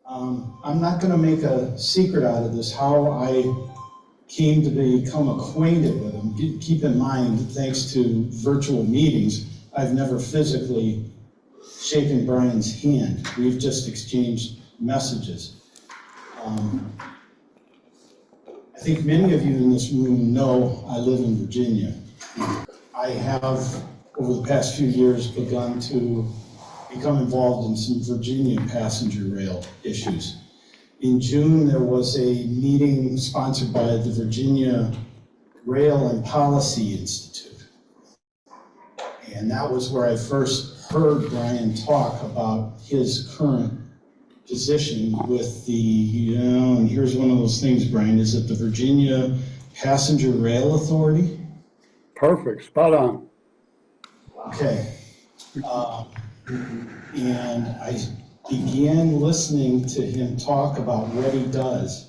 I'm not going to make a secret out of this, how I came to become acquainted with him. Keep in mind, thanks to virtual meetings, I've never physically shaken Brian's hand. We've just exchanged messages. I think many of you in this room know I live in Virginia. I have, over the past few years, begun to become involved in some Virginia passenger rail issues. In June, there was a meeting sponsored by the Virginia Rail and Policy Institute. And that was where I first heard Brian talk about his current position with the, and here's one of those things, Brian, is it the Virginia Passenger Rail Authority? Perfect, spot on. Okay. And I began listening to him talk about what he does,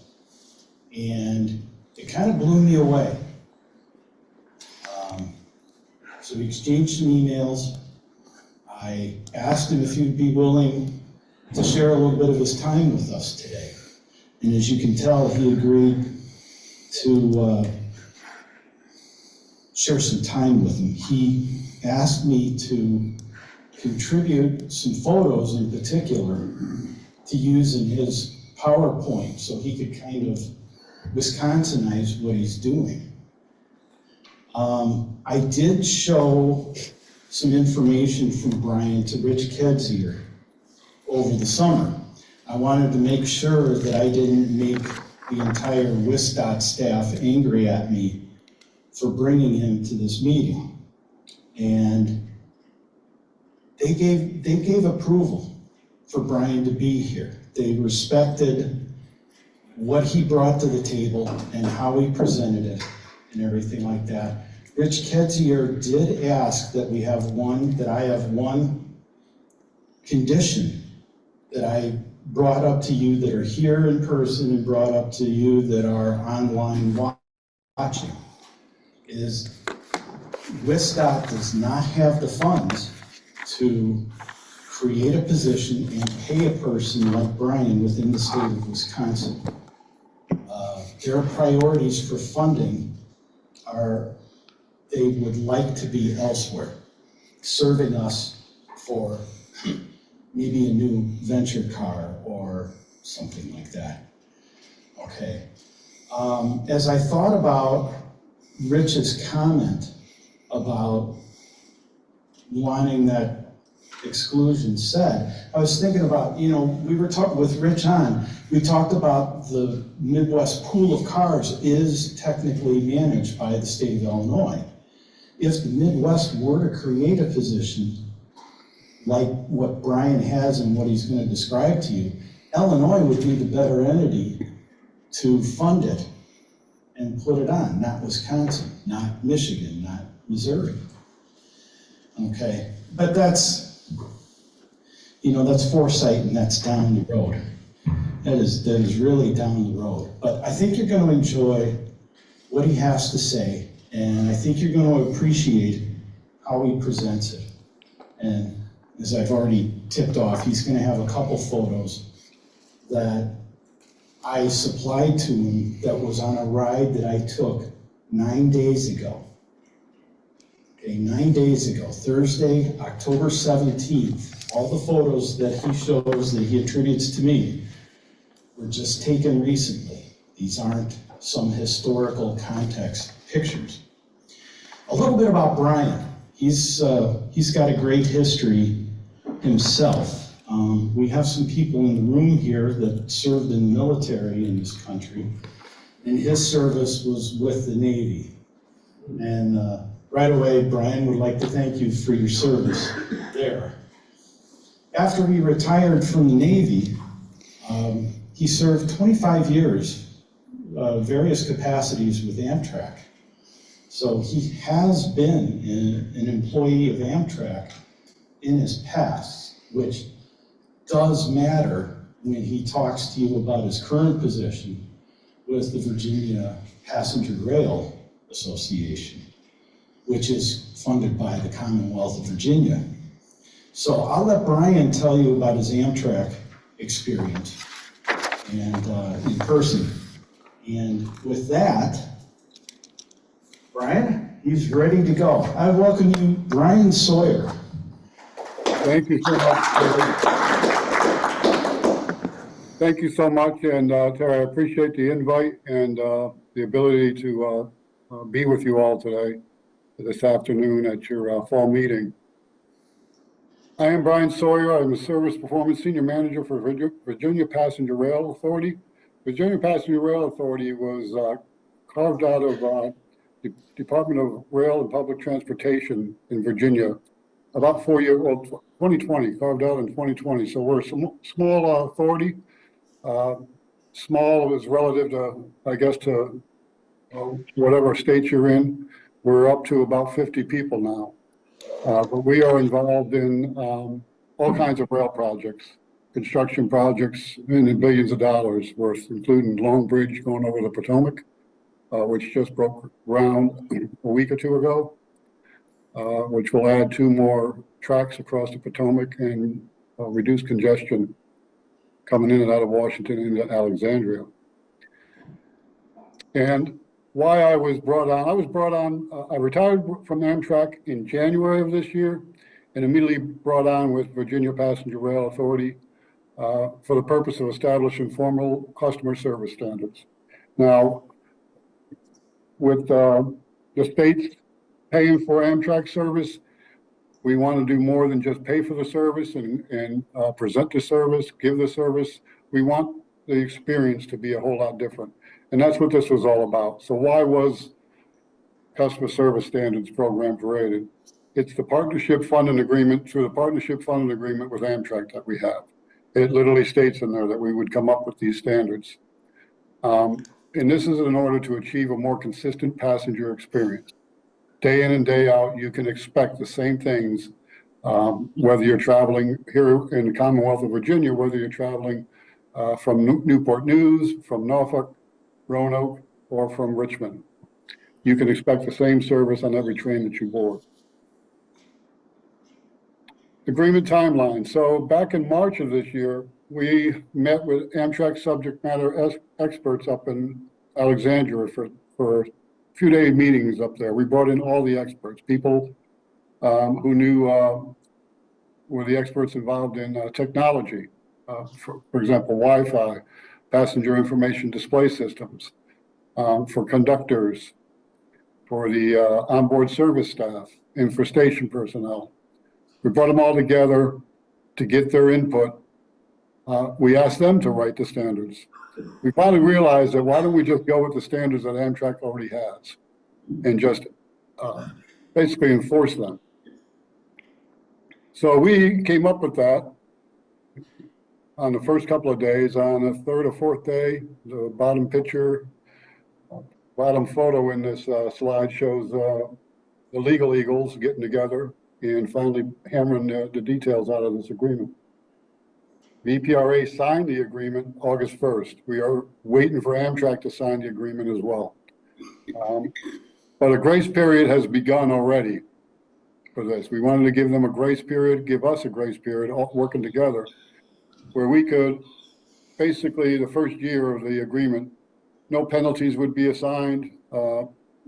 and it kind of blew me away. So we exchanged some emails. I asked him if he'd be willing to share a little bit of his time with us today. And as you can tell, he agreed to share some time with him. He asked me to contribute some photos in particular to use in his PowerPoint so he could kind of Wisconsinize what he's doing. I did show some information from Brian to Rich Kedzier over the summer. I wanted to make sure that I didn't make the entire WisDOT staff angry at me for bringing him to this meeting. And they gave approval for Brian to be here. They respected what he brought to the table and how he presented it and everything like that. Rich Kedzier did ask that I have one condition that I brought up to you that are here in person and brought up to you that are online watching, is WisDOT does not have the funds to create a position and pay a person like Brian within the state of Wisconsin. Their priorities for funding are they would like to be elsewhere, serving us for maybe a new venture car or something like that. Okay. As I thought about Rich's comment about wanting that exclusion set, I was thinking about, we were talking with Rich we talked about the Midwest pool of cars is technically managed by the state of Illinois. If the Midwest were to create a position like what Brian has and what he's going to describe to you, Illinois would be the better entity to fund it and put it on, not Wisconsin, not Michigan, not Missouri. Okay, but that's foresight, and that's down the road. That is really down the road. But I think you're going to enjoy what he has to say, and I think you're going to appreciate how he presents it. And as I've already tipped off, he's going to have a couple photos that I supplied to him that was on a ride that I took 9 days ago. Okay, 9 days ago, Thursday, October 17th. All the photos that he shows that he attributes to me were just taken recently. These aren't some historical context pictures. A little bit about Brian. He's got a great history himself. We have some people in the room here that served in the military in this country, and his service was with the Navy. And right away, Brian would like to thank you for your service there. After he retired from the Navy, he served 25 years, various capacities with Amtrak. So he has been an employee of Amtrak in his past, which does matter when he talks to you about his current position with the Virginia Passenger Rail Association, which is funded by the Commonwealth of Virginia. So I'll let Brian tell you about his Amtrak experience. and in person. And with that, Brian, he's ready to go. I welcome you, Brian Sawyer. Thank you so much. Thank you so much, and Terry, I appreciate the invite and the ability to be with you all today, this afternoon at your fall meeting. I am Brian Sawyer. I'm a Service Performance Senior Manager for Virginia Passenger Rail Authority. Virginia Passenger Rail Authority was carved out of the Department of Rail and Public Transportation in Virginia about 2020, carved out in 2020. So we're a small authority. Small is relative to, I guess, to whatever state you're in. We're up to about 50 people now. But we are involved in all kinds of rail projects, construction projects in the billions of dollars worth, including Long Bridge going over the Potomac, which just broke ground a week or two ago, which will add 2 more tracks across the Potomac and reduce congestion coming in and out of Washington into Alexandria. And why I was brought on, I retired from Amtrak in January of this year and immediately brought on with Virginia Passenger Rail Authority for the purpose of establishing formal customer service standards. Now, with the states paying for Amtrak service, we want to do more than just pay for the service and present the service, give the service. We want the experience to be a whole lot different. And that's what this was all about. So why was Customer Service Standards Program created? It's the partnership funding agreement, through the partnership funding agreement with Amtrak that we have. It literally states in there that we would come up with these standards. And this is in order to achieve a more consistent passenger experience. Day in and day out, you can expect the same things, whether you're traveling here in the Commonwealth of Virginia, whether you're traveling from Newport News, from Norfolk, Roanoke, or from Richmond. You can expect the same service on every train that you board. Agreement timeline. So back in March of this year, we met with Amtrak subject matter experts up in Alexandria for a few-day meetings up there. We brought in all the experts, people who knew were the experts involved in technology, for example, Wi-Fi, passenger information display systems, for conductors, for the onboard service staff, and for station personnel. We brought them all together to get their input. We asked them to write the standards. We finally realized that why don't we just go with the standards that Amtrak already has and just basically enforce them. So we came up with that on the first couple of days. On the 3rd or 4th day, the bottom picture, bottom photo in this slide shows the legal eagles getting together and finally hammering the details out of this agreement. The EPRA signed the agreement August 1st. We are waiting for Amtrak to sign the agreement as well. But a grace period has begun already for this. We wanted to give them a grace period, give us a grace period, all working together, where we could, basically the first year of the agreement, no penalties would be assigned.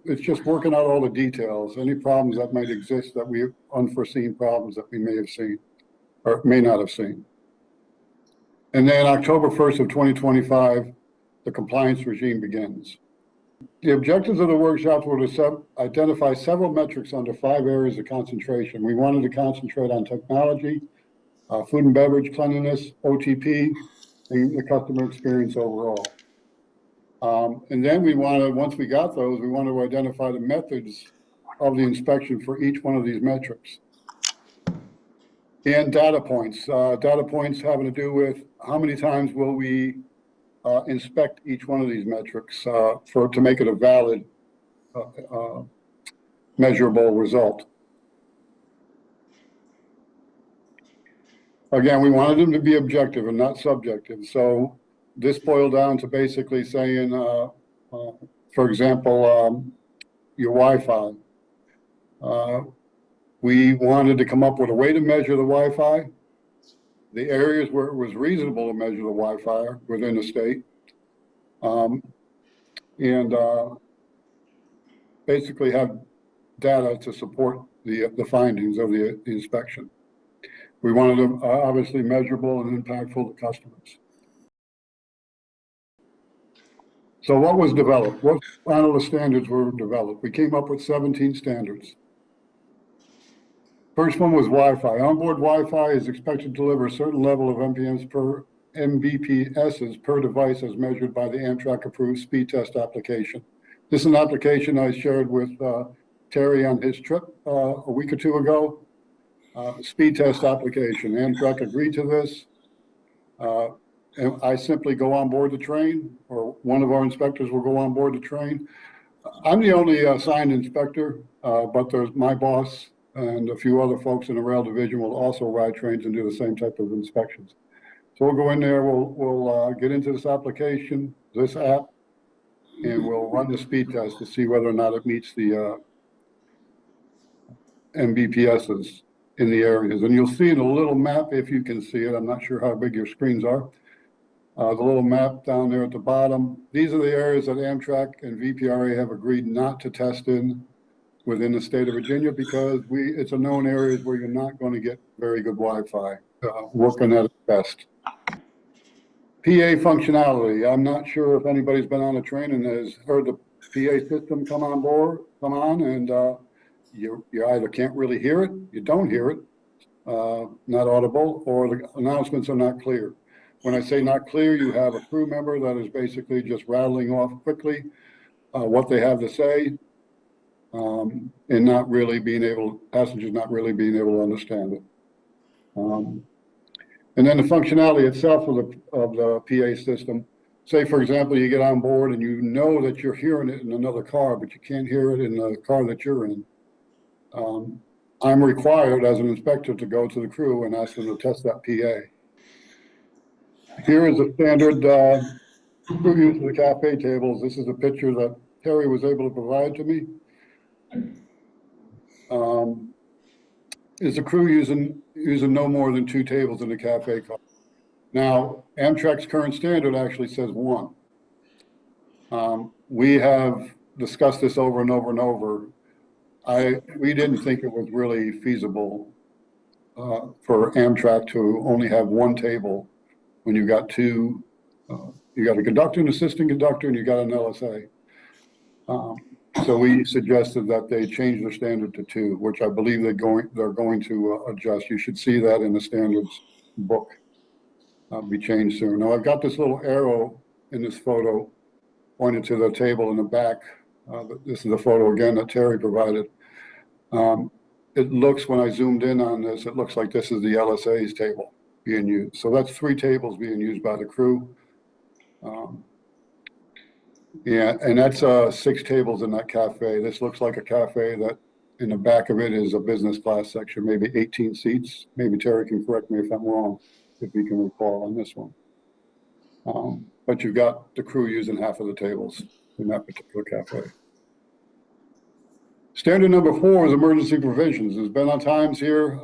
It's just working out all the details, any problems that might exist, unforeseen problems that we may have seen or may not have seen. And then October 1st of 2025, the compliance regime begins. The objectives of the workshops were to identify several metrics under 5 areas of concentration. We wanted to concentrate on technology, food and beverage, cleanliness, OTP, and the customer experience overall. And then once we got those, we wanted to identify the methods of the inspection for each one of these metrics. And data points having to do with how many times will we inspect each one of these metrics to make it a valid, measurable result. Again, we wanted them to be objective and not subjective. So this boiled down to basically saying, for example, your Wi-Fi. We wanted to come up with a way to measure the Wi-Fi the areas where it was reasonable to measure the Wi-Fi within the state. And basically have data to support the findings of the inspection. We wanted them obviously measurable and impactful to customers. So what was developed? What final standards were developed? We came up with 17 standards. First one was Wi-Fi. Onboard Wi-Fi is expected to deliver a certain level of Mbps's per device as measured by the Amtrak approved speed test application. This is an application I shared with Terry on his trip a week or two ago. Speed test application. Amtrak agreed to this. And I simply go on board the train, or one of our inspectors will go on board the train. I'm the only assigned inspector, but there's my boss and a few other folks in the rail division will also ride trains and do the same type of inspections. So we'll go in there, we'll get into this application, this app, and we'll run the speed test to see whether or not it meets the Mbps's in the areas. And you'll see in a little map, if you can see it, I'm not sure how big your screens are, the little map down there at the bottom. These are the areas that Amtrak and VPRA have agreed not to test in within the state of Virginia because it's a known areas where you're not going to get very good Wi-Fi working at its best. PA functionality. I'm not sure if anybody's been on a train and has heard the PA system come on, and you either can't really hear it, you don't hear it, not audible, or the announcements are not clear. When I say not clear, you have a crew member that is basically just rattling off quickly what they have to say, and not really being able, passengers not really being able to understand it. And then the functionality itself of the PA system. Say, for example, you get on board and you know that you're hearing it in another car, but you can't hear it in the car that you're in. I'm required as an inspector to go to the crew and ask them to test that PA. Here is a standard crew use of the cafe tables. This is a picture that Terry was able to provide to me. Is the crew using no more than 2 tables in the cafe car? Now, Amtrak's current standard actually says 1. We have discussed this over and over and over. We didn't think it was really feasible for Amtrak to only have 1 table when you got 2, you got a conductor, an assistant conductor, and you got an LSA. So we suggested that they change their standard to 2, which I believe they're going to adjust. You should see that in the standards book. Be changed soon. Now I've got this little arrow in this photo pointed to the table in the back. This is the photo again that Terry provided. It looks, when I zoomed in on this, it looks like this is the LSA's table being used. So that's 3 tables being used by the crew. Yeah, and that's 6 tables in that cafe. This looks like a cafe that in the back of it is a business class section, maybe 18 seats. Maybe Terry can correct me if I'm wrong, if we can recall on this one. But you've got the crew using half of the tables in that particular cafe. Standard number 4 is emergency provisions. There's been on times here,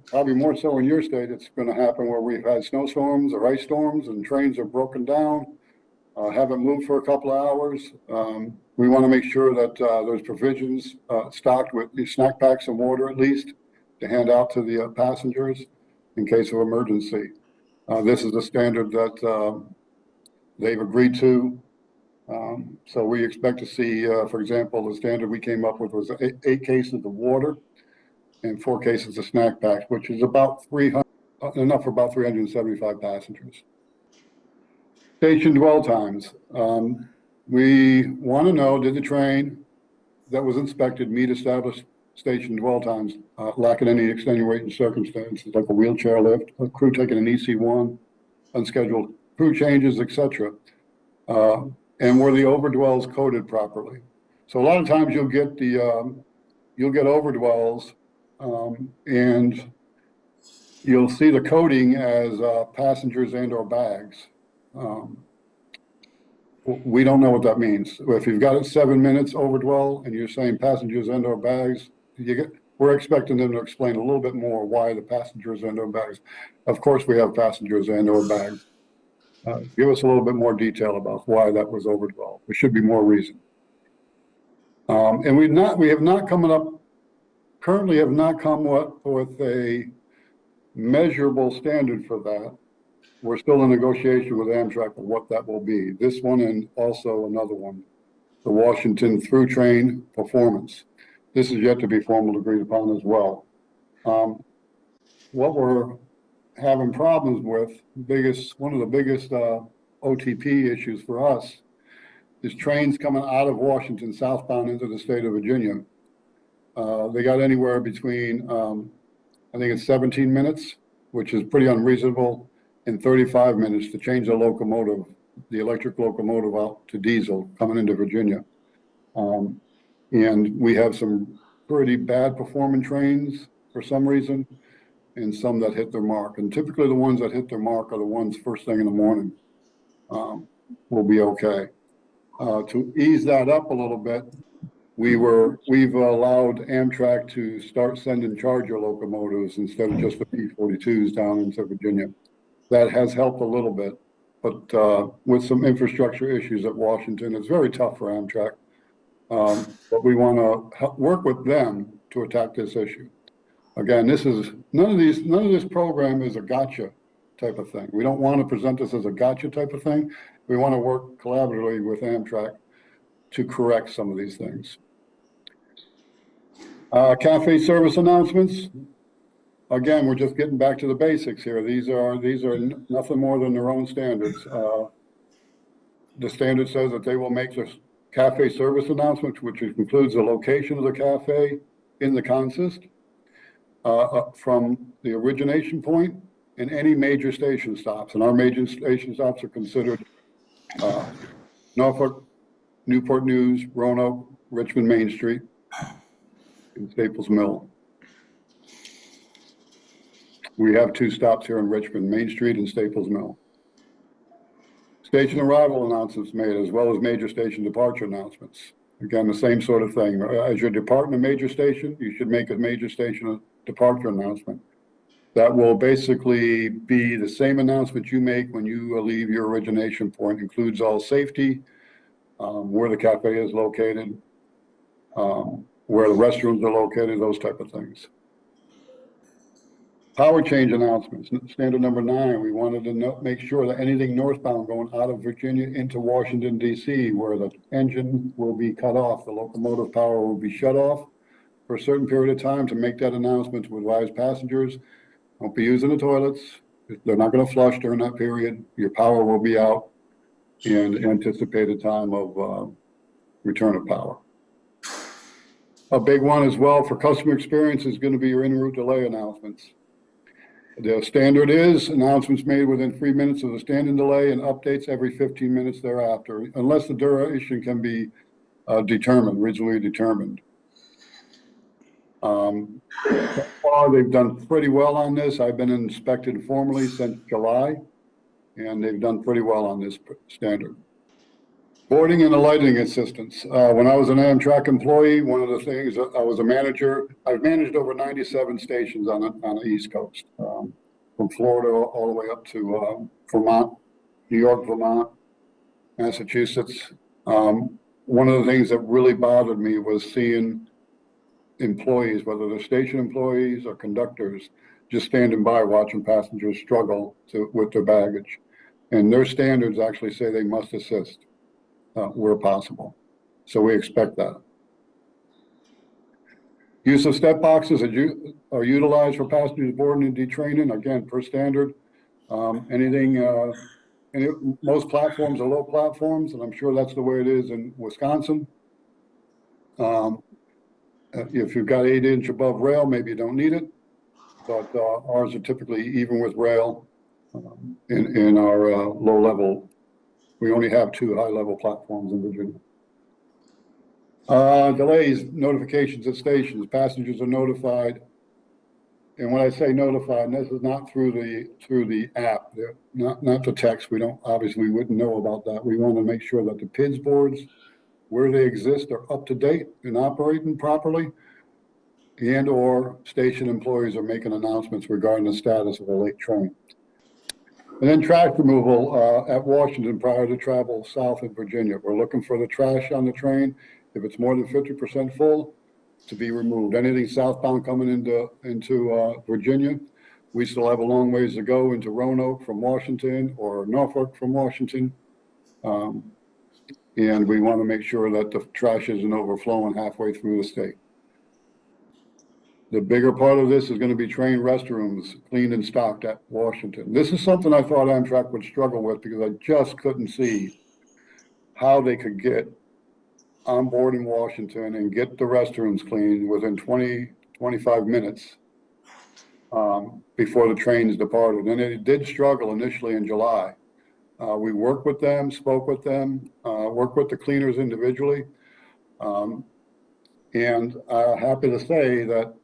probably more so in your state, it's going to happen where we've had snowstorms or ice storms and trains are broken down, haven't moved for a couple of hours. We want to make sure that there's provisions stocked with the snack packs and water at least to hand out to the passengers in case of emergency. This is a standard that they've agreed to. So we expect to see, for example, the standard we came up with was 8 cases of water and 4 cases of snack packs, which is about 300, enough for about 375 passengers. Station dwell times. We want to know, did the train that was inspected meet established station dwell times, lacking any extenuating circumstances like a wheelchair lift, a crew taking an EC1, unscheduled crew changes, etc. And were the overdwells coded properly? So a lot of times you'll get overdwells, and you'll see the coding as passengers and or bags. We don't know what that means. If you've got it 7 minutes overdwell and you're saying passengers and or bags, we're expecting them to explain a little bit more why the passengers and their bags. Of course, we have passengers and or bags. Give us a little bit more detail about why that was overdeveloped. There should be more reason. And we have not come up, currently have not come up with a measurable standard for that. We're still in negotiation with Amtrak of what that will be. This one and also another one, the Washington through train performance. This is yet to be formally agreed upon as well. What we're having problems with, one of the biggest OTP issues for us is trains coming out of Washington southbound into the state of Virginia. They got anywhere between, I think it's 17 minutes, which is pretty unreasonable, and 35 minutes to change the locomotive, the electric locomotive out to diesel coming into Virginia. And we have some pretty bad performing trains for some reason, and some that hit their mark. And typically the ones that hit their mark are the ones first thing in the morning. Will be okay. To ease that up a little bit, we've allowed Amtrak to start sending Charger locomotives instead of just the P-42s down into Virginia. That has helped a little bit, but with some infrastructure issues at Washington, it's very tough for Amtrak. But we want to work with them to attack this issue. Again, none of this program is a gotcha type of thing. We don't want to present this as a gotcha type of thing. We want to work collaboratively with Amtrak to correct some of these things. Cafe service announcements. Again, we're just getting back to the basics here. These are nothing more than their own standards. The standard says that they will make the cafe service announcement, which includes the location of the cafe in the consist, from the origination point and any major station stops. And our major station stops are considered Norfolk, Newport News, Roanoke, Richmond Main Street, and Staples Mill. We have 2 stops here in Richmond, Main Street and Staples Mill. Station arrival announcements made, as well as major station departure announcements. Again, the same sort of thing. As you're departing a major station, you should make a major station departure announcement. That will basically be the same announcement you make when you leave your origination point. Includes all safety, where the cafe is located, where the restrooms are located, those type of things. Power change announcements, standard number 9. We wanted to make sure that anything northbound going out of Virginia into Washington, D.C., where the engine will be cut off, the locomotive power will be shut off for a certain period of time, to make that announcement to advise passengers, don't be using the toilets. They're not going to flush during that period. Your power will be out, and anticipated time of return of power. A big one as well for customer experience is going to be your en route delay announcements. The standard is announcements made within 3 minutes of the standing delay and updates every 15 minutes thereafter, unless the duration can be regionally determined. So far, they've done pretty well on this. I've been inspected formally since July, and they've done pretty well on this standard. Boarding and alighting assistance. When I was an Amtrak employee, one of the things, I was a manager. I've managed over 97 stations on the East Coast, from Florida all the way up to Vermont, New York, Vermont, Massachusetts. One of the things that really bothered me was seeing employees, whether they're station employees or conductors, just standing by watching passengers struggle with their baggage. And their standards actually say they must assist where possible. So we expect that. Use of step boxes are utilized for passengers boarding and detraining, again, per standard. Most platforms are low platforms, and I'm sure that's the way it is in Wisconsin. If you've got 8-inch above rail, maybe you don't need it, but ours are typically even with rail. In our low level, we only have 2 high level platforms in Virginia. Delays, notifications at stations. Passengers are notified, and when I say notified, this is not through the app, not the text. We wouldn't know about that. We want to make sure that the PIDS boards, where they exist, are up to date and operating properly. and/or station employees are making announcements regarding the status of a late train. And then trash removal at Washington prior to travel south in Virginia. We're looking for the trash on the train. If it's more than 50% full, to be removed. Anything southbound coming into Virginia, we still have a long ways to go into Roanoke from Washington or Norfolk from Washington. And we want to make sure that the trash isn't overflowing halfway through the state. The bigger part of this is going to be train restrooms cleaned and stocked at Washington. This is something I thought Amtrak would struggle with because I just couldn't see how they could get on board in Washington and get the restrooms cleaned within 20, 25 minutes before the trains departed. And it did struggle initially in July. We worked with them, spoke with them, worked with the cleaners individually. And happy to say that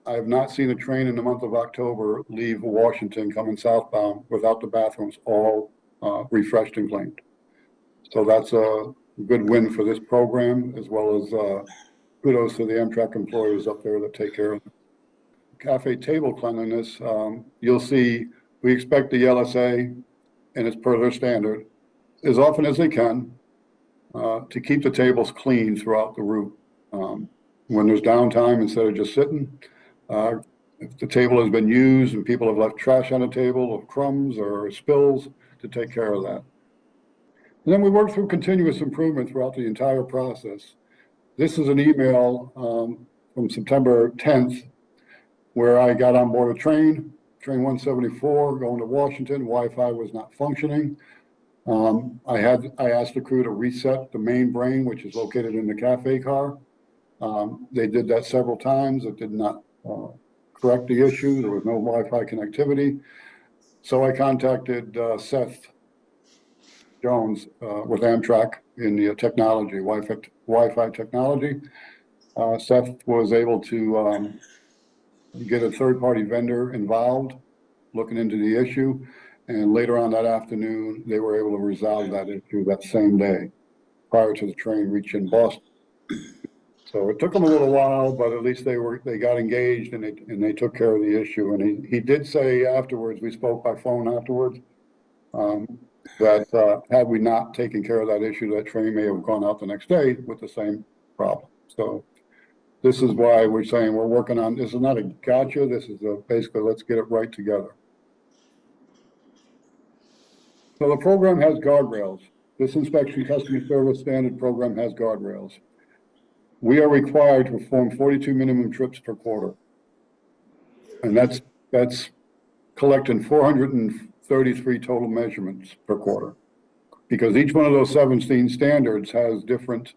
I have not seen a train in the month of October leave Washington coming southbound without the bathrooms all refreshed and cleaned. So that's a good win for this program, as well as kudos to the Amtrak employees up there that take care of it. Cafe table cleanliness, you'll see we expect the LSA, and it's per their standard, as often as they can, to keep the tables clean throughout the route. When there's downtime, instead of just sitting, if the table has been used and people have left trash on the table of crumbs or spills, to take care of that. And then we work through continuous improvement throughout the entire process. This is an email from September 10th, where I got on board a train 174 going to Washington. Wi-Fi was not functioning. I asked the crew to reset the main brain, which is located in the cafe car. They did that several times. It did not correct the issue. There was no Wi-Fi connectivity. So I contacted Seth Jones with Amtrak in the technology, Wi-Fi technology. Seth was able to get a third-party vendor involved, looking into the issue. And later on that afternoon, they were able to resolve that issue that same day prior to the train reaching Boston. So it took them a little while, but at least they got engaged and they took care of the issue. And he did say afterwards, we spoke by phone afterwards, that had we not taken care of that issue, that train may have gone out the next day with the same problem. So this is why we're saying we're working on, this is not a gotcha, this is basically let's get it right together. So the program has guardrails. This inspection customer service standard program has guardrails. We are required to perform 42 minimum trips per quarter. And that's collecting 433 total measurements per quarter. Because each one of those 17 standards has different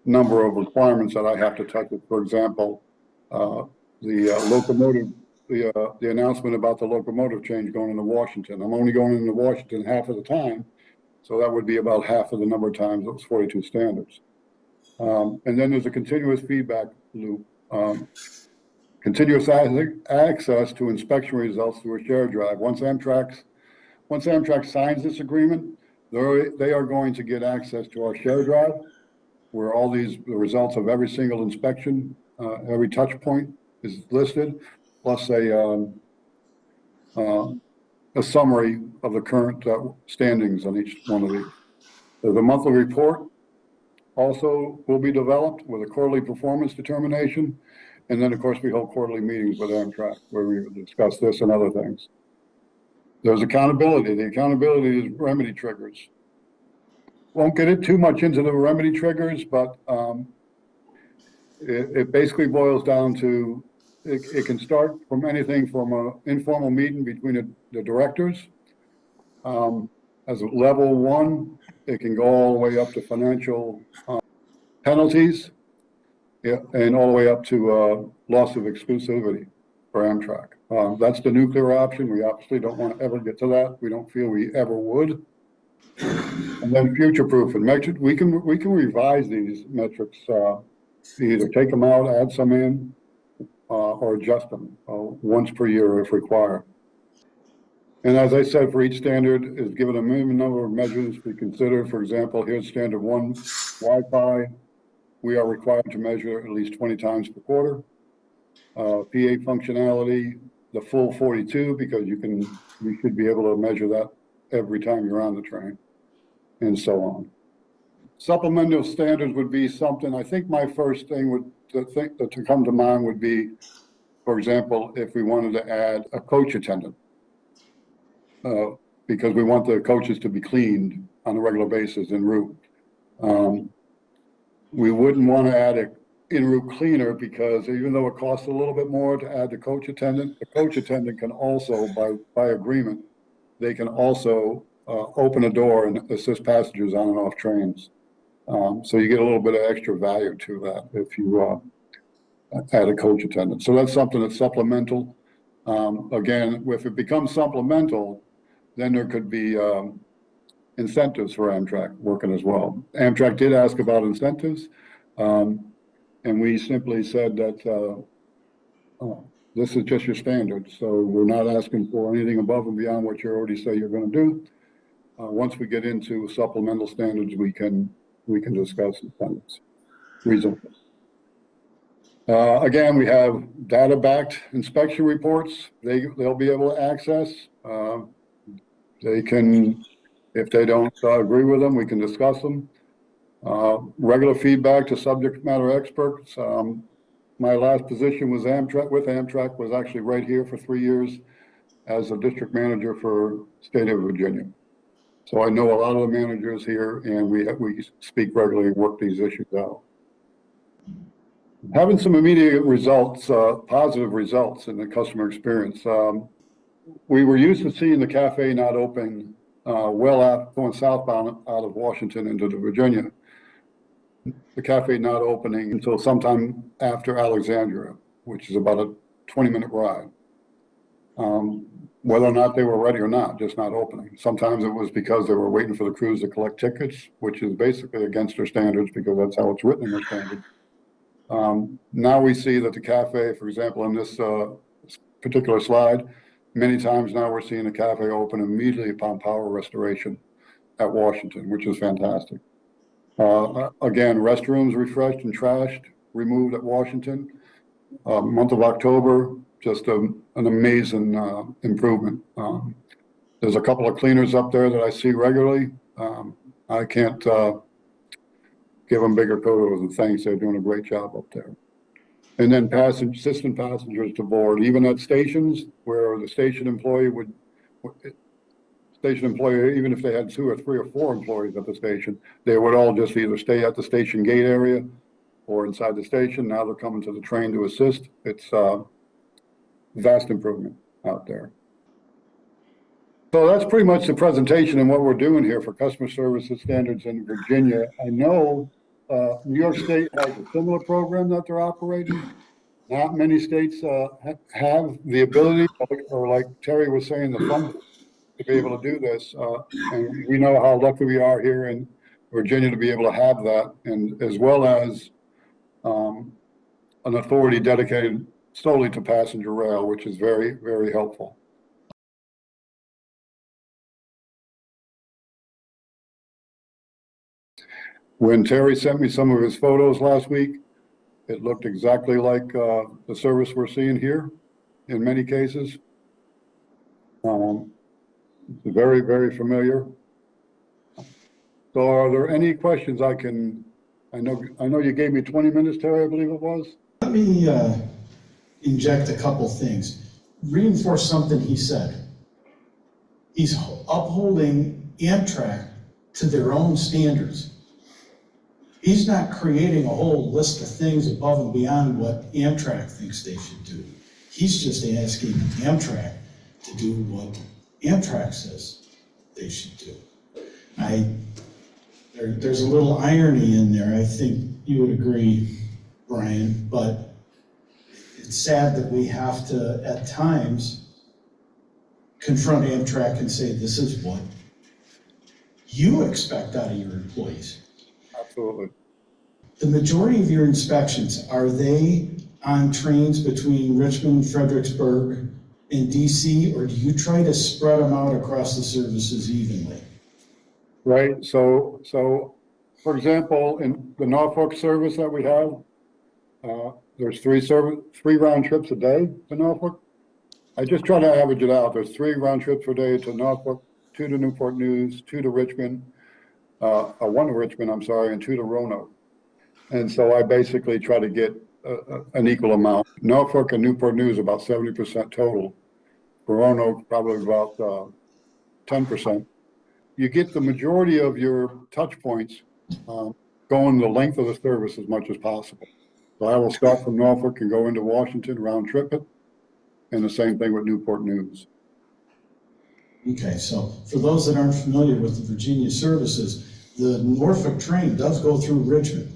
number of requirements that I have to touch it. For example, the locomotive, the announcement about the locomotive change going into Washington. I'm only going into Washington half of the time. So that would be about half of the number of times those 42 standards. And then there's a continuous feedback loop, continuous access to inspection results through a shared drive. Once Amtrak signs this agreement, they are going to get access to our shared drive, where all the results of every single inspection, every touch point is listed, plus a summary of the current standings on each one of these. There's a monthly report also will be developed with a quarterly performance determination. And then, of course, we hold quarterly meetings with Amtrak where we discuss this and other things. There's accountability. The accountability is remedy triggers. Won't get it too much into the remedy triggers, but it basically boils down to, it can start from anything from an informal meeting between the directors. As a level one, it can go all the way up to financial penalties, and all the way up to loss of exclusivity for Amtrak. That's the nuclear option. We obviously don't want to ever get to that. We don't feel we ever would. And then future-proof and metric, we can revise these metrics, either take them out, add some in, or adjust them once per year if required. And as I said, for each standard is given a minimum number of measures to be considered. For example, here's standard 1, Wi-Fi. we are required to measure at least 20 times per quarter. PA functionality, the full 42, because you should be able to measure that every time you're on the train, and so on. Supplemental standards would be something, I think my first thing to come to mind would be, for example, if we wanted to add a coach attendant, because we want the coaches to be cleaned on a regular basis en route. We wouldn't want to add an en route cleaner, because even though it costs a little bit more to add the coach attendant can also, by agreement, they can also open a door and assist passengers on and off trains. So you get a little bit of extra value to that if you add a coach attendant. So that's something that's supplemental. Again, if it becomes supplemental, then there could be incentives for Amtrak working as well. Amtrak did ask about incentives, and we simply said that this is just your standard. So we're not asking for anything above and beyond what you already say you're going to do. Once we get into supplemental standards, we can discuss incentives reasonably. Again, we have data-backed inspection reports. They'll be able to access. They can, if they don't agree with them, we can discuss them. Regular feedback to subject matter experts. My last position with Amtrak was actually right here for 3 years as a district manager for state of Virginia. So I know a lot of the managers here, and we speak regularly and work these issues out. Having some immediate results, positive results in the customer experience. We were used to seeing the cafe not open going southbound out of Washington into Virginia. The cafe not opening until sometime after Alexandria, which is about a 20-minute ride. Whether or not they were ready or not, just not opening. Sometimes it was because they were waiting for the crews to collect tickets, which is basically against their standards, because that's how it's written in their standards. Now we see that the cafe, for example, in this particular slide, many times now we're seeing the cafe open immediately upon power restoration at Washington, which is fantastic. Again, restrooms refreshed and trashed, removed at Washington. Month of October, just an amazing improvement. There's a couple of cleaners up there that I see regularly. I can't give them bigger kudos and thanks. They're doing a great job up there. And then assistant passengers to board, even at stations where the station employee, even if they had 2 or 3 or 4 employees at the station, they would all just either stay at the station gate area or inside the station. Now they're coming to the train to assist. It's vast improvement out there. So that's pretty much the presentation and what we're doing here for customer services standards in Virginia. I know New York State has a similar program that they're operating. Not many states have the ability, or like Terry was saying, the funding to be able to do this. And we know how lucky we are here in Virginia to be able to have that, and as well as an authority dedicated solely to passenger rail, which is very, very helpful. When Terry sent me some of his photos last week, it looked exactly like the service we're seeing here in many cases. Very, very familiar. So are there any questions I know you gave me 20 minutes, Terry, I believe it was. Let me inject a couple things. Reinforce something he said. He's upholding Amtrak to their own standards. He's not creating a whole list of things above and beyond what Amtrak thinks they should do. He's just asking Amtrak to do what Amtrak says they should do. There's a little irony in there, I think you would agree, Brian, but it's sad that we have to, at times, confront Amtrak and say, this is what you expect out of your employees. Absolutely. The majority of your inspections, are they on trains between Richmond, Fredericksburg, and DC, or do you try to spread them out across the services evenly? Right. So For example, in the Norfolk service that we have, there's three round trips a day to Norfolk. I just try to average it out. There's 3 round trips per day to Norfolk, 2 to Newport News, 2 to Richmond, 1 to Richmond, I'm sorry, and 2 to Roanoke. And so I basically try to get an equal amount. Norfolk and Newport News about 70% total. Roanoke probably about 10%. You get the majority of your touch points going the length of the service as much as possible. So I will start from Norfolk and go into Washington, round trip it, and the same thing with Newport News. Okay, so for those that aren't familiar with the Virginia services, the Norfolk train does go through Richmond.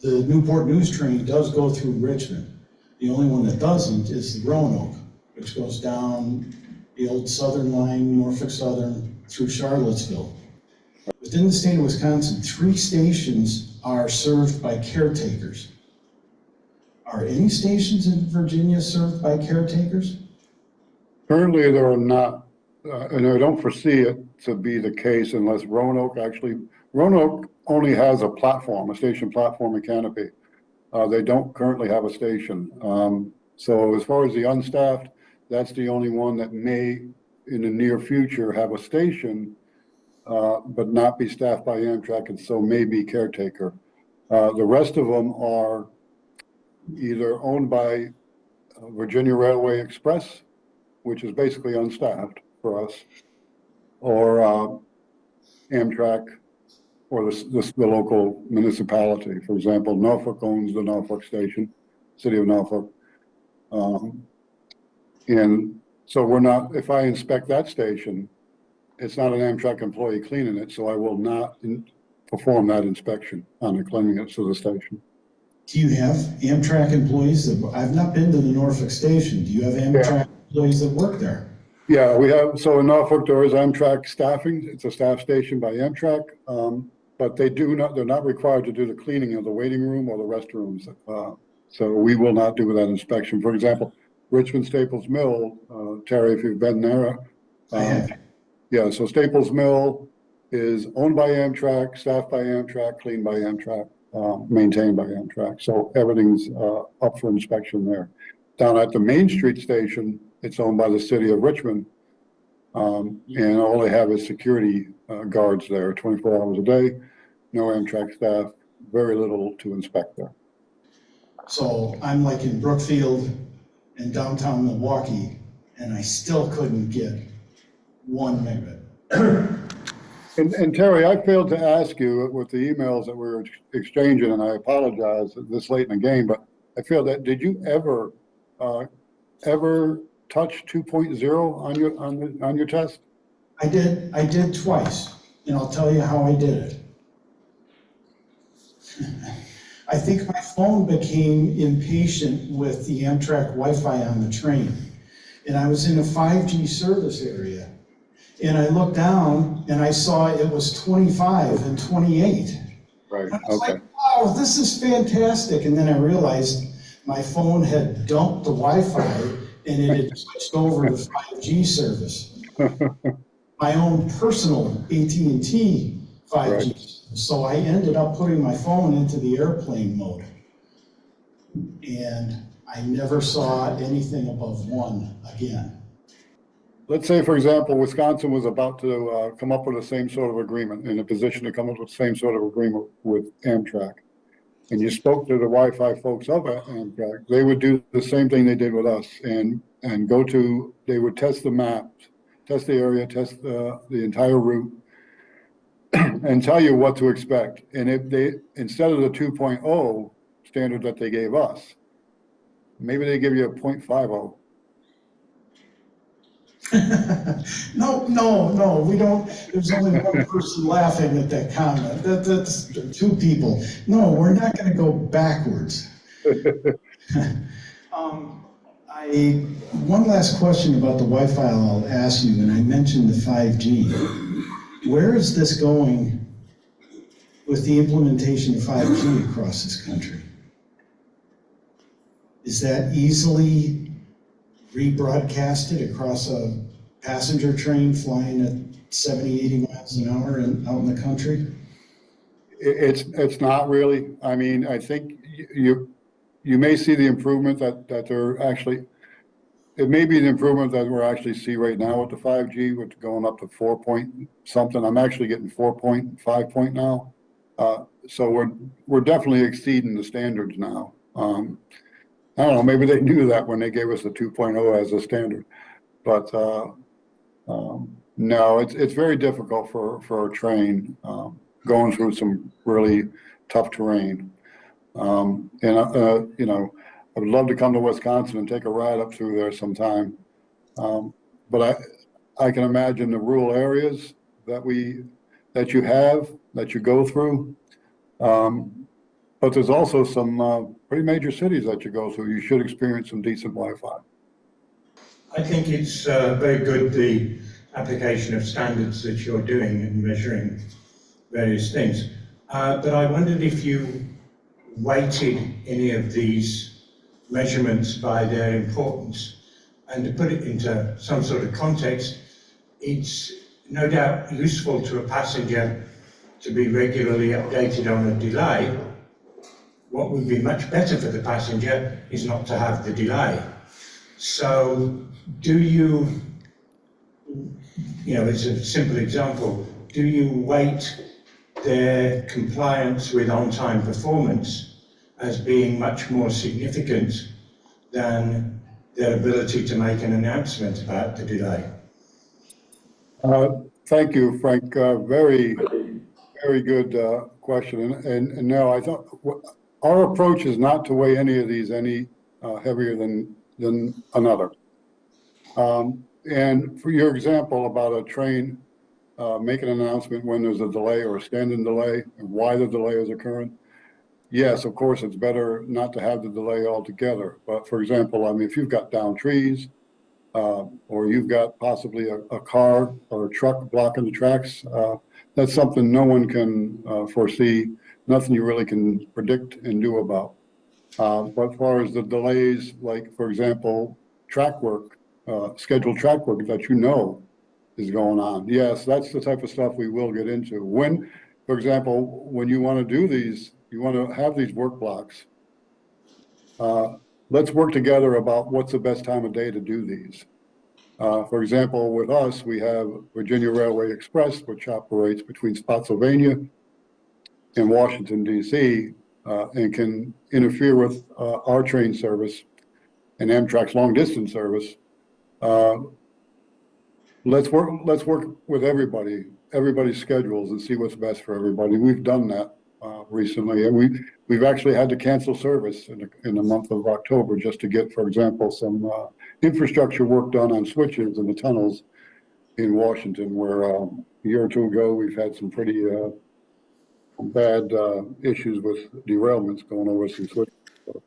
The Newport News train does go through Richmond. The only one that doesn't is the Roanoke, which goes down the old Southern line, Norfolk Southern, through Charlottesville. Within the state of Wisconsin, 3 stations are served by caretakers. Are any stations in Virginia served by caretakers? Currently, there are not, and I don't foresee it to be the case unless Roanoke only has a platform, a station platform and canopy. They don't currently have a station. So as far as the unstaffed, that's the only one that may, in the near future, have a station, but not be staffed by Amtrak, and so may be caretaker. The rest of them are either owned by Virginia Railway Express, which is basically unstaffed for us, or Amtrak, or the local municipality. For example, Norfolk owns the Norfolk station, City of Norfolk. And so we're not, if I inspect that station, it's not an Amtrak employee cleaning it, so I will not perform that inspection on the cleanliness of the station. Do you have Amtrak employees I've not been to the Norfolk station. Do you have Amtrak employees that work there? Yeah, we have, so in Norfolk, there is Amtrak staffing. It's a staff station by Amtrak, but they're not required to do the cleaning of the waiting room or the restrooms. So we will not do that inspection. For example, Richmond Staples Mill, Terry, if you've been there. I have. Yeah, so Staples Mill is owned by Amtrak, staffed by Amtrak, cleaned by Amtrak, maintained by Amtrak. So everything's up for inspection there. Down at the Main Street station, it's owned by the City of Richmond, and all they have is security guards there 24 hours a day, no Amtrak staff, very little to inspect there. So I'm like in Brookfield in downtown Milwaukee, and I still couldn't get 1 megabit. And Terry, I failed to ask you with the emails that we were exchanging, and I apologize this late in the game, but I feel that, did you ever touch 2.0 on your test? I did twice, and I'll tell you how I did it. I think my phone became impatient with the Amtrak Wi-Fi on the train, and I was in a 5G service area, and I looked down and I saw it was 25 and 28. Right. And I was like, wow, this is fantastic. And then I realized my phone had dumped the Wi-Fi and it had switched over to 5G service. My own personal AT&T 5G. Right. So I ended up putting my phone into the airplane mode. And I never saw anything above 1 again. Let's say, for example, Wisconsin was about to come up with the same sort of agreement, in a position to come up with the same sort of agreement with Amtrak. And you spoke to the Wi-Fi folks of Amtrak, they would do the same thing they did with us and they would test the maps, test the area, test the entire route, and tell you what to expect. And if they, instead of the 2.0 standard that they gave us, maybe they give you a 0.50. No, we don't. There's only one person laughing at that comment. That's 2 people. No, we're not going to go backwards. One last question about the Wi-Fi I'll ask you, and I mentioned the 5G. Where is this going with the implementation of 5G across this country? Is that easily rebroadcasted across a passenger train flying at 70, 80 miles an hour out in the country? It's not really. I mean, I think you may see the improvement that they're actually, it may be the improvement that we're actually see right now with the 5G, with going up to 4 point something. I'm actually getting 4.5 point now. So we're definitely exceeding the standards now. I don't know, maybe they knew that when they gave us the 2.0 as a standard, but no, it's very difficult for a train going through some really tough terrain. You know, I would love to come to Wisconsin and take a ride up through there sometime. But I can imagine the rural areas that you go through. But there's also some pretty major cities that you go through. You should experience some decent Wi-Fi. I think it's very good, the application of standards that you're doing and measuring various things. But I wondered if you weighted any of these measurements by their importance. And to put it into some sort of context, it's no doubt useful to a passenger to be regularly updated on a delay. What would be much better for the passenger is not to have the delay. So do you know, as a simple example, do you weight their compliance with on-time performance as being much more significant than their ability to make an announcement about the delay? Thank you, Frank. Very good question. And no, I thought our approach is not to weigh any of these any heavier than another. And for your example about a train making an announcement when there's a delay or a standing delay and why the delay is occurring, yes, of course, it's better not to have the delay altogether. But for example, I mean, if you've got downed trees, or you've got possibly a car or a truck blocking the tracks, that's something no one can foresee, nothing you really can predict and do about. But as far as the delays, like, for example, track work, scheduled track work that you know is going on, yes, that's the type of stuff we will get into. When, for example, when you want to do these, you want to have these work blocks, let's work together about what's the best time of day to do these. For example, with us, we have Virginia Railway Express, which operates between Spotsylvania and Washington, D.C., and can interfere with our train service and Amtrak's long distance service. Let's work with everybody's schedules and see what's best for everybody. We've done that recently, and we've actually had to cancel service in the month of October just to get, for example, some infrastructure work done on switches in the tunnels in Washington, where a year or two ago we've had some pretty bad issues with derailments going over some switches. So,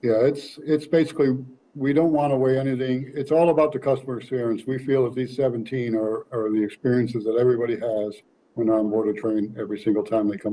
yeah, it's basically, we don't want to weigh anything. It's all about the customer experience. We feel that these 17 are the experiences that everybody has when they're on board a train every single time they come.